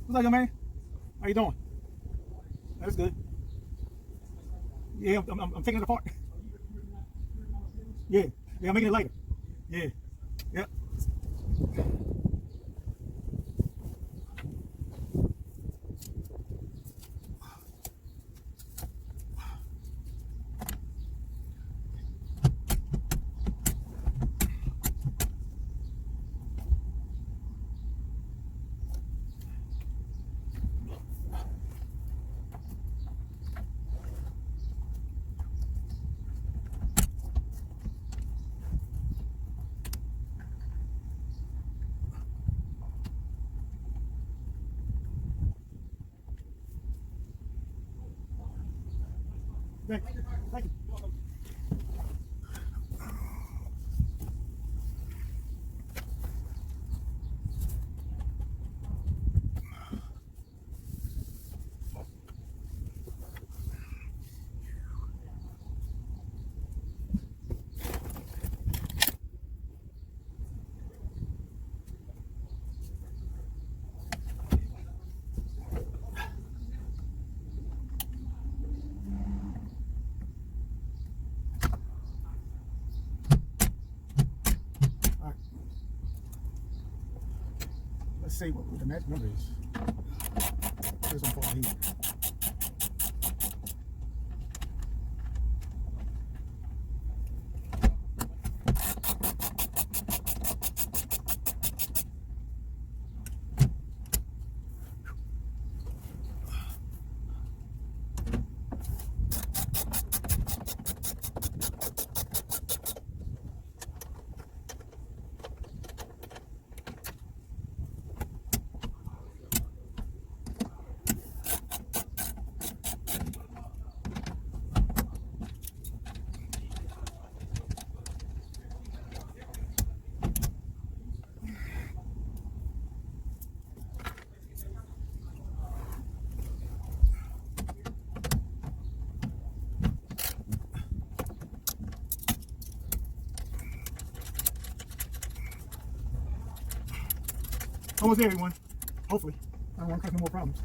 What's up, young man? How you doing? That's good. Yeah, I'm taking it apart. Yeah, yeah, I'm making it lighter. Yeah, yep. Thank you. Thank you. All right. Let's see what the next number is. First one fall here. Almost there, everyone. Hopefully. I don't want to cause no more problems.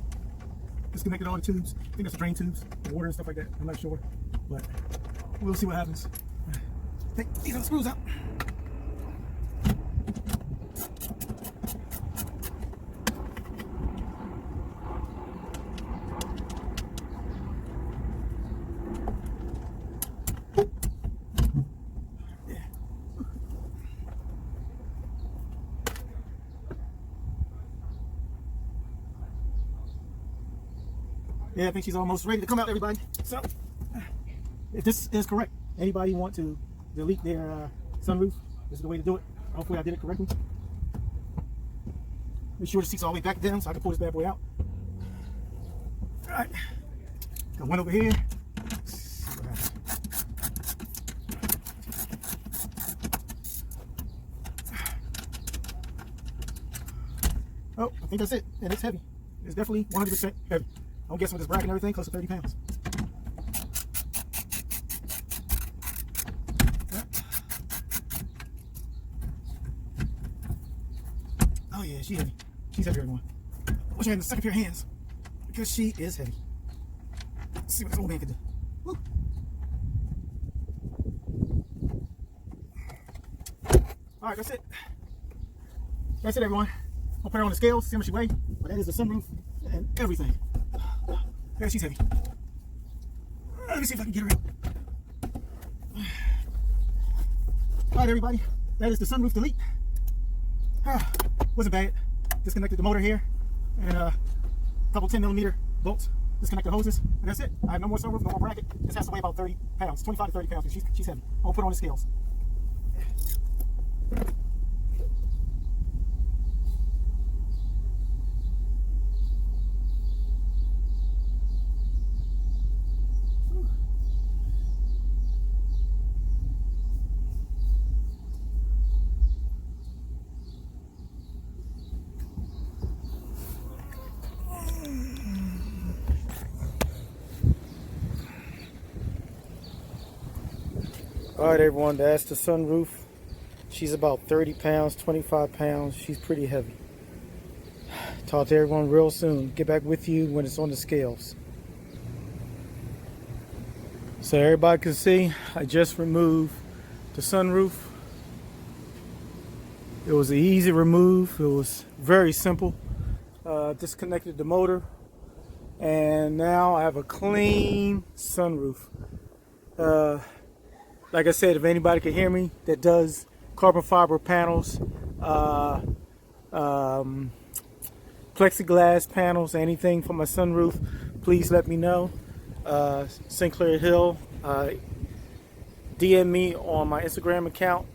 Disconnected all the tubes. I think that's the drain tubes, the water and stuff like that. I'm not sure. But we'll see what happens. Take these other screws out. Yeah, I think she's almost ready to come out, everybody. So, if this is correct, anybody want to delete their sunroof, this is the way to do it. Hopefully I did it correctly. Make sure the seat's all the way back down so I can pull this bad boy out. All right, got one over here. Oh, I think that's it, and it's heavy. It's definitely 100% heavy. I'm guessing with this bracket and everything, close to 30 pounds. Oh yeah, she's heavy. She's heavy, everyone. I wish I had the second pair of hands, because she is heavy. Let's see what this old man can do. Woo. All right, that's it. That's it, everyone. I'll put her on the scales, see how much she weighs. But that is the sunroof and everything. Yeah, she's heavy. Let me see if I can get her out. All right, everybody. That is the sunroof delete. Wasn't bad. Disconnected the motor here and a couple 10mm bolts. Disconnect the hoses, and that's it. I have no more sunroof, no more bracket. This has to weigh about 30 pounds, 25 to 30 pounds. She's heavy. I'll put her on the scales. Alright everyone, that's the sunroof. She's about 30 pounds, 25 pounds. She's pretty heavy. Talk to everyone real soon. Get back with you when it's on the scales. So everybody can see, I just removed the sunroof. It was an easy remove. It was very simple. Disconnected the motor, and now I have a clean sunroof. Like I said, if anybody can hear me that does carbon fiber panels, plexiglass panels, anything for my sunroof, please let me know. Sinclair Hill, DM me on my Instagram account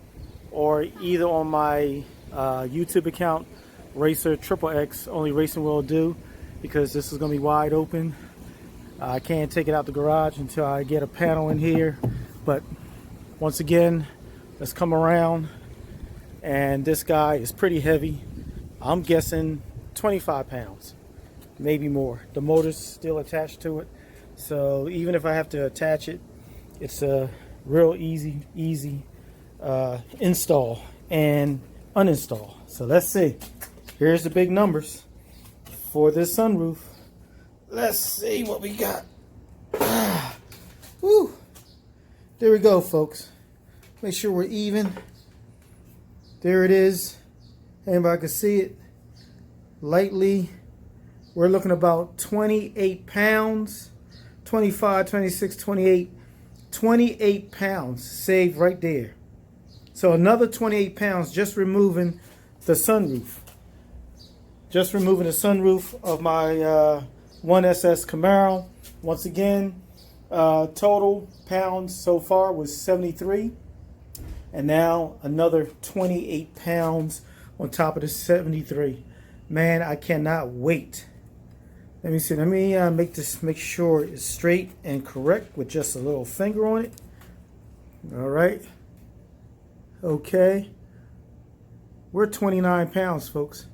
or either on my YouTube account, Racer XXX, only racing will do, because this is going to be wide open. I can't take it out the garage until I get a panel in here. But once again, let's come around. And this guy is pretty heavy. I'm guessing 25 pounds, maybe more. The motor's still attached to it, so even if I have to attach it, it's a real easy install and uninstall. So let's see. Here's the big numbers for this sunroof. Let's see what we got. Woo. There we go, folks. Make sure we're even. There it is. Anybody can see it. Lightly. We're looking about 28 pounds. 25, 26, 28. 28 pounds saved right there. So another 28 pounds just removing the sunroof. Just removing the sunroof of my 1SS Camaro. Once again, total pounds so far was 73. And now another 28 pounds on top of the 73. Man, I cannot wait. Let me see. Let me make sure it's straight and correct with just a little finger on it. All right. Okay. We're 29 pounds, folks.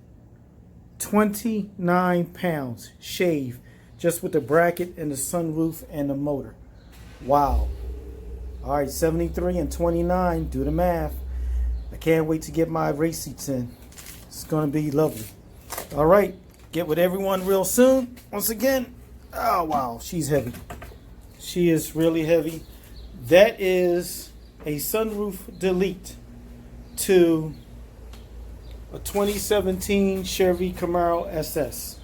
29 pounds shave just with the bracket and the sunroof and the motor. Wow. All right, 73 and 29. Do the math. I can't wait to get my race seats in. It's going to be lovely. All right. Get with everyone real soon. Once again. Oh, wow. She's heavy. She is really heavy. That is a sunroof delete to a 2017 Chevy Camaro SS.